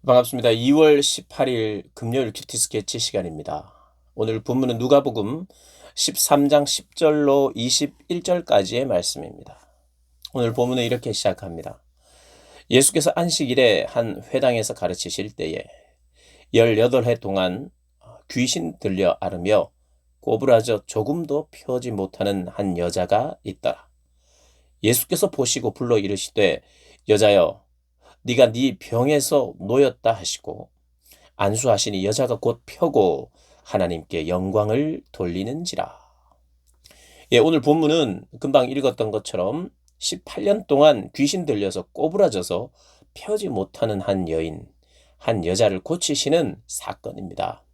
반갑습니다. 2월 18일 금요일 큐티 스케치 시간입니다. 오늘 본문은 누가복음 13장 10절로 21절까지의 말씀입니다. 오늘 본문은 이렇게 시작합니다. 예수께서 안식일에 한 회당에서 가르치실 때에 18해 동안 귀신 들려 앓으며 꼬부라져 조금도 펴지 못하는 한 여자가 있더라. 예수께서 보시고 불러 이르시되 여자여 네가 네 병에서 놓였다 하시고 안수하시니 여자가 곧 펴고 하나님께 영광을 돌리는지라. 예, 오늘 본문은 금방 읽었던 것처럼 18년 동안 귀신 들려서 꼬부라져서 펴지 못하는 한 여인, 한 여자를 고치시는 사건입니다.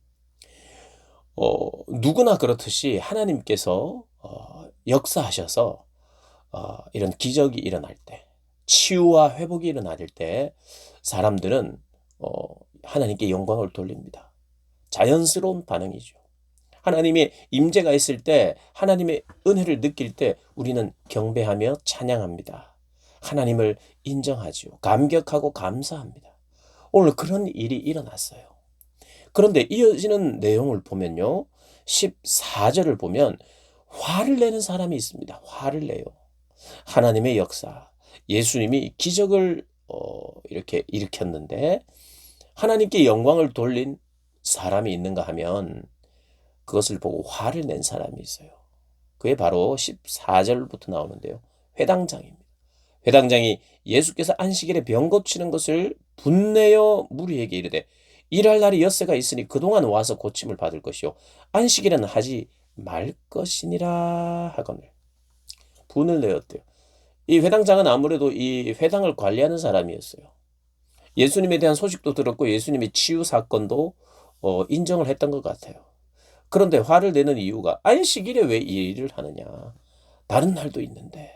누구나 그렇듯이 하나님께서 역사하셔서 이런 기적이 일어날 때, 치유와 회복이 일어날 때 사람들은 하나님께 영광을 돌립니다. 자연스러운 반응이죠. 하나님의 임재가 있을 때, 하나님의 은혜를 느낄 때 우리는 경배하며 찬양합니다. 하나님을 인정하죠. 감격하고 감사합니다. 오늘 그런 일이 일어났어요. 그런데 이어지는 내용을 보면요. 14절을 보면 화를 내는 사람이 있습니다. 화를 내요. 하나님의 역사, 예수님이 기적을 이렇게 일으켰는데 하나님께 영광을 돌린 사람이 있는가 하면 그것을 보고 화를 낸 사람이 있어요. 그게 바로 14절부터 나오는데요. 회당장입니다. 회당장이 예수께서 안식일에 병 고치는 것을 분내어 무리에게 이르되 일할 날이 엿새가 있으니 그동안 와서 고침을 받을 것이요 안식일에는 하지 말 것이니라 하거늘 분을 내었대요. 이 회당장은 아무래도 이 회당을 관리하는 사람이었어요. 예수님에 대한 소식도 들었고 예수님의 치유 사건도 인정을 했던 것 같아요. 그런데 화를 내는 이유가 안식일에 왜 이 일을 하느냐. 다른 날도 있는데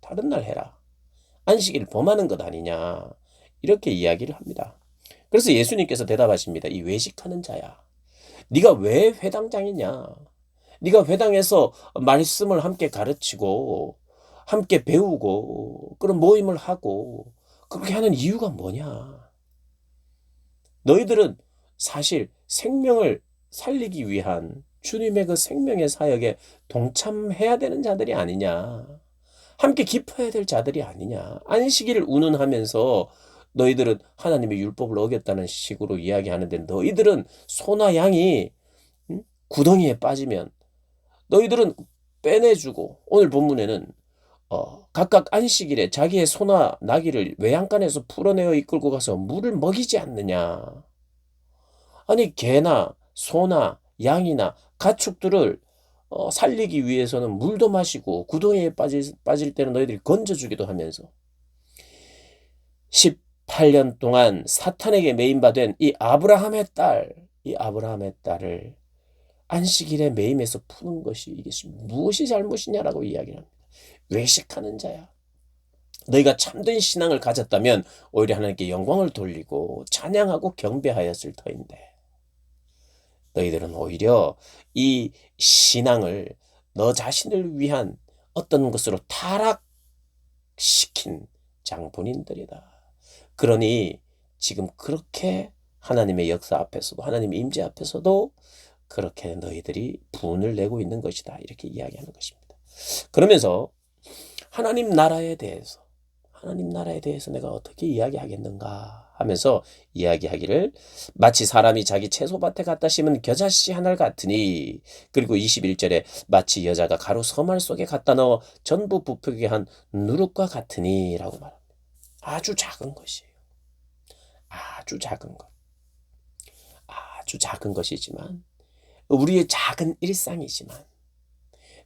다른 날 해라. 안식일 범하는 것 아니냐. 이렇게 이야기를 합니다. 그래서 예수님께서 대답하십니다. 이 외식하는 자야. 네가 왜 회당장이냐. 네가 회당에서 말씀을 함께 가르치고 함께 배우고 그런 모임을 하고 그렇게 하는 이유가 뭐냐? 너희들은 사실 생명을 살리기 위한 주님의 그 생명의 사역에 동참해야 되는 자들이 아니냐? 함께 기뻐해야 될 자들이 아니냐? 안식일을 운운하면서 너희들은 하나님의 율법을 어겼다는 식으로 이야기하는데 너희들은 소나 양이 구덩이에 빠지면 너희들은 빼내주고 오늘 본문에는 각각 안식일에 자기의 소나 나귀를 외양간에서 풀어내어 이끌고 가서 물을 먹이지 않느냐. 아니 개나 소나 양이나 가축들을 살리기 위해서는 물도 마시고 구덩이에 빠질 때는 너희들이 건져주기도 하면서 18년 동안 사탄에게 매임받은 이 아브라함의 딸을 안식일에 매임해서 푸는 것이 이게 무엇이 잘못이냐라고 이야기를 합니다. 외식하는 자야. 너희가 참된 신앙을 가졌다면 오히려 하나님께 영광을 돌리고 찬양하고 경배하였을 터인데 너희들은 오히려 이 신앙을 너 자신을 위한 어떤 것으로 타락시킨 장본인들이다. 그러니 지금 그렇게 하나님의 역사 앞에서도 하나님의 임재 앞에서도 그렇게 너희들이 분을 내고 있는 것이다. 이렇게 이야기하는 것입니다. 그러면서 하나님 나라에 대해서 내가 어떻게 이야기하겠는가 하면서 이야기하기를 마치 사람이 자기 채소밭에 갖다 심은 겨자씨 하나를 같으니 그리고 21절에 마치 여자가 가루 서말 속에 갖다 넣어 전부 부풀게 한 누룩과 같으니 라고 말합니다. 아주 작은 것이에요. 아주 작은 것. 아주 작은 것이지만 우리의 작은 일상이지만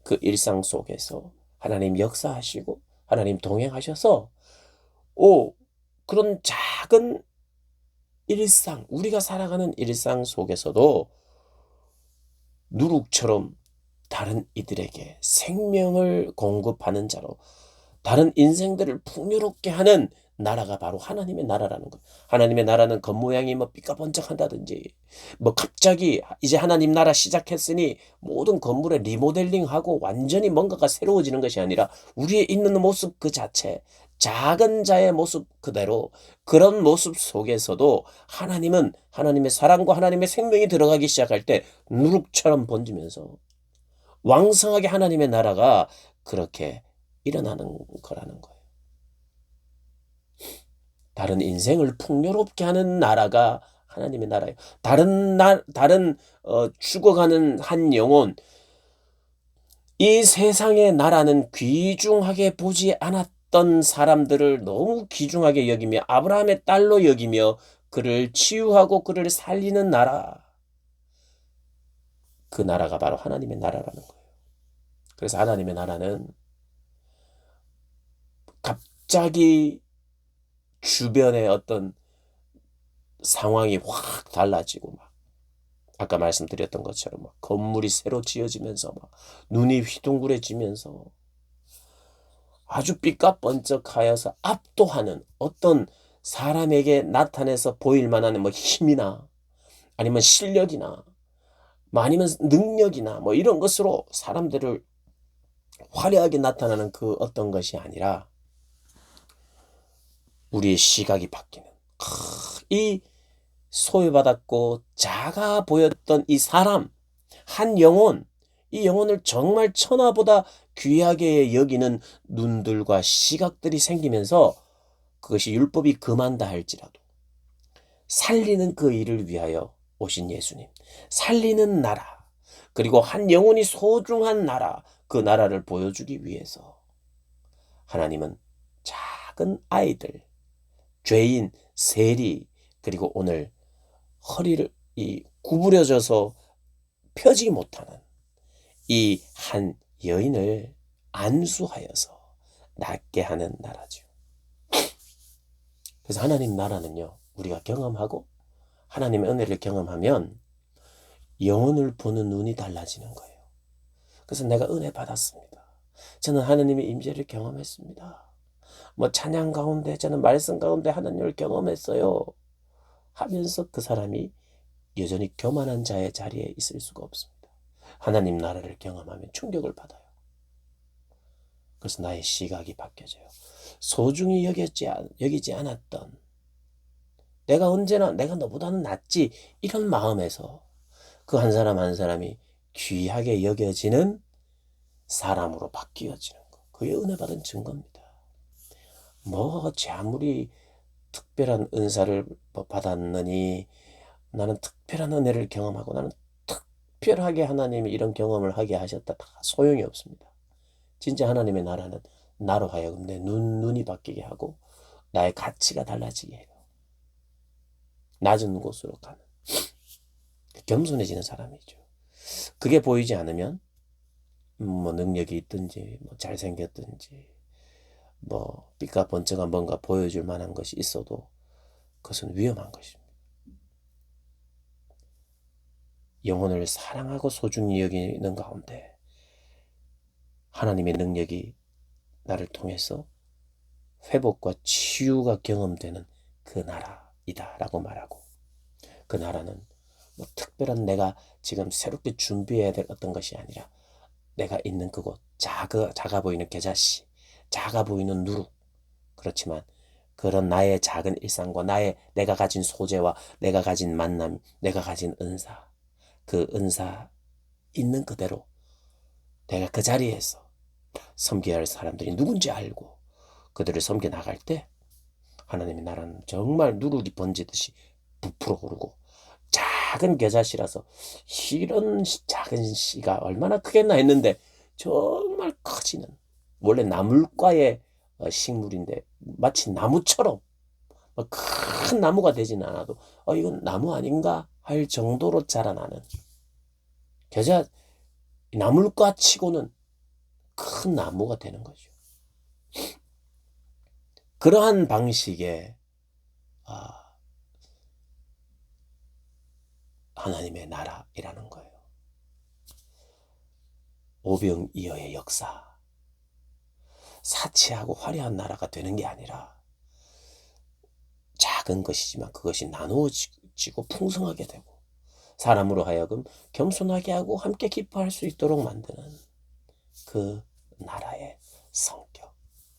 그 일상 속에서 하나님 역사하시고 하나님 동행하셔서 그런 작은 일상, 우리가 살아가는 일상 속에서도 누룩처럼 다른 이들에게 생명을 공급하는 자로 다른 인생들을 풍요롭게 하는 나라가 바로 하나님의 나라라는 것. 하나님의 나라는 겉모양이 뭐 삐까번쩍한다든지 뭐 갑자기 이제 하나님 나라 시작했으니 모든 건물에 리모델링하고 완전히 뭔가가 새로워지는 것이 아니라 우리의 있는 모습 그 자체 작은 자의 모습 그대로, 그런 모습 속에서도 하나님은 하나님의 사랑과 하나님의 생명이 들어가기 시작할 때 누룩처럼 번지면서 왕성하게 하나님의 나라가 그렇게 일어나는 거라는 거예요. 다른 인생을 풍요롭게 하는 나라가 하나님의 나라예요. 다른 죽어가는 한 영혼, 이 세상의 나라는 귀중하게 보지 않았던 사람들을 너무 귀중하게 여기며 아브라함의 딸로 여기며 그를 치유하고 그를 살리는 나라, 그 나라가 바로 하나님의 나라라는 거예요. 그래서 하나님의 나라는 갑자기 주변의 어떤 상황이 확 달라지고 막 아까 말씀드렸던 것처럼 막 건물이 새로 지어지면서 막 눈이 휘둥그레지면서 아주 삐까번쩍하여서 압도하는 어떤 사람에게 나타내서 보일 만한 뭐 힘이나 아니면 실력이나 뭐 아니면 능력이나 뭐 이런 것으로 사람들을 화려하게 나타나는 그 어떤 것이 아니라 우리의 시각이 바뀌는 이 소외받았고 작아 보였던 이 사람, 한 영혼, 이 영혼을 정말 천하보다 귀하게 여기는 눈들과 시각들이 생기면서 그것이 율법이 금한다 할지라도 살리는 그 일을 위하여 오신 예수님, 살리는 나라, 그리고 한 영혼이 소중한 나라, 그 나라를 보여주기 위해서 하나님은 작은 아이들, 죄인, 세리, 그리고 오늘 허리를 구부려져서 펴지 못하는 이 한 여인을 안수하여서 낫게 하는 나라죠. 그래서 하나님 나라는요, 우리가 경험하고 하나님의 은혜를 경험하면 영혼을 보는 눈이 달라지는 거예요. 그래서 내가 은혜 받았습니다. 저는 하나님의 임재를 경험했습니다. 뭐 찬양 가운데, 저는 말씀 가운데 하나님을 경험했어요 하면서 그 사람이 여전히 교만한 자의 자리에 있을 수가 없습니다. 하나님 나라를 경험하면 충격을 받아요. 그래서 나의 시각이 바뀌어져요. 소중히 여기지 않았던, 내가 언제나 내가 너보다는 낫지, 이런 마음에서 그 한 사람 한 사람이 귀하게 여겨지는 사람으로 바뀌어지는 거. 그게 은혜 받은 증거입니다. 제 아무리 특별한 은사를 받았느니, 나는 특별한 은혜를 경험하고 나는 특별하게 하나님이 이런 경험을 하게 하셨다, 다 소용이 없습니다. 진짜 하나님의 나라는 나로 하여금 내 눈이 바뀌게 하고 나의 가치가 달라지게 해요. 낮은 곳으로 가는 겸손해지는 사람이죠. 그게 보이지 않으면 뭐 능력이 있든지 뭐 잘생겼든지 뭐 삐까번쩍한 뭔가 보여줄 만한 것이 있어도 그것은 위험한 것입니다. 영혼을 사랑하고 소중히 여기는 가운데 하나님의 능력이 나를 통해서 회복과 치유가 경험되는 그 나라이다 라고 말하고, 그 나라는 뭐 특별한 내가 지금 새롭게 준비해야 될 어떤 것이 아니라 내가 있는 그곳, 작아 보이는 겨자씨, 작아 보이는 누룩, 그렇지만 그런 나의 작은 일상과 내가 가진 소재와 내가 가진 만남, 내가 가진 은사, 그 은사 있는 그대로 내가 그 자리에서 섬겨야 할 사람들이 누군지 알고 그들을 섬겨 나갈 때 하나님의 나라는 정말 누룩이 번지듯이 부풀어 오르고, 작은 겨자씨라서 이런 작은 씨가 얼마나 크겠나 했는데 정말 커지는, 원래 나물과의 식물인데 마치 나무처럼 큰 나무가 되지는 않아도 이건 나무 아닌가 할 정도로 자라나는, 겨자 나물과 치고는 큰 나무가 되는 거죠. 그러한 방식의 하나님의 나라이라는 거예요. 오병이어의 역사, 사치하고 화려한 나라가 되는 게 아니라 작은 것이지만 그것이 나누어지고 풍성하게 되고 사람으로 하여금 겸손하게 하고 함께 기뻐할 수 있도록 만드는 그 나라의 성격.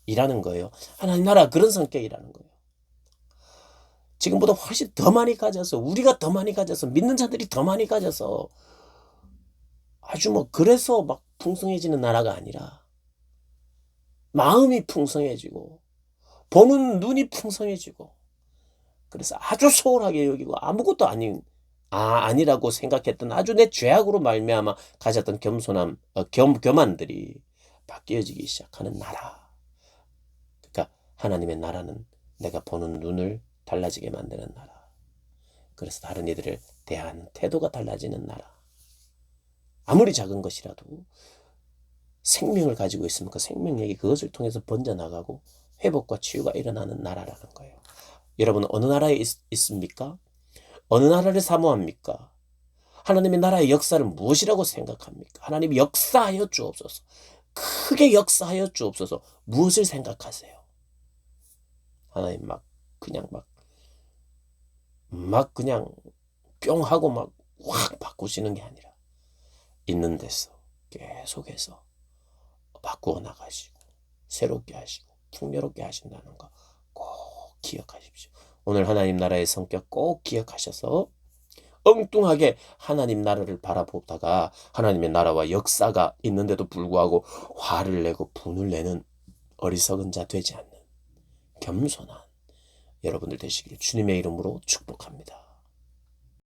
성격이라는 거예요. 하나님 나라 그런 성격이라는 거예요. 지금보다 훨씬 더 많이 가져서, 우리가 더 많이 가져서, 믿는 자들이 더 많이 가져서 아주 그래서 막 풍성해지는 나라가 아니라 마음이 풍성해지고 보는 눈이 풍성해지고, 그래서 아주 소홀하게 여기고 아무것도 아니라고 생각했던, 아주 내 죄악으로 말미암아 가졌던 겸손함, 교만들이 바뀌어지기 시작하는 나라. 그러니까 하나님의 나라는 내가 보는 눈을 달라지게 만드는 나라. 그래서 다른 이들을 대하는 태도가 달라지는 나라. 아무리 작은 것이라도 생명을 가지고 있으면 그 생명력이 그것을 통해서 번져나가고 회복과 치유가 일어나는 나라라는 거예요. 여러분, 어느 나라에 있습니까? 어느 나라를 사모합니까? 하나님의 나라의 역사를 무엇이라고 생각합니까? 하나님이 역사하여 주옵소서. 크게 역사하여 주옵소서. 무엇을 생각하세요? 하나님 그냥 그냥 뿅 하고 확 바꾸시는 게 아니라 있는 데서 계속해서 바꾸어 나가시고 새롭게 하시고 풍요롭게 하신다는 거 꼭 기억하십시오. 오늘 하나님 나라의 성격 꼭 기억하셔서 엉뚱하게 하나님 나라를 바라보다가 하나님의 나라와 역사가 있는데도 불구하고 화를 내고 분을 내는 어리석은 자 되지 않는 겸손한 여러분들 되시기를 주님의 이름으로 축복합니다.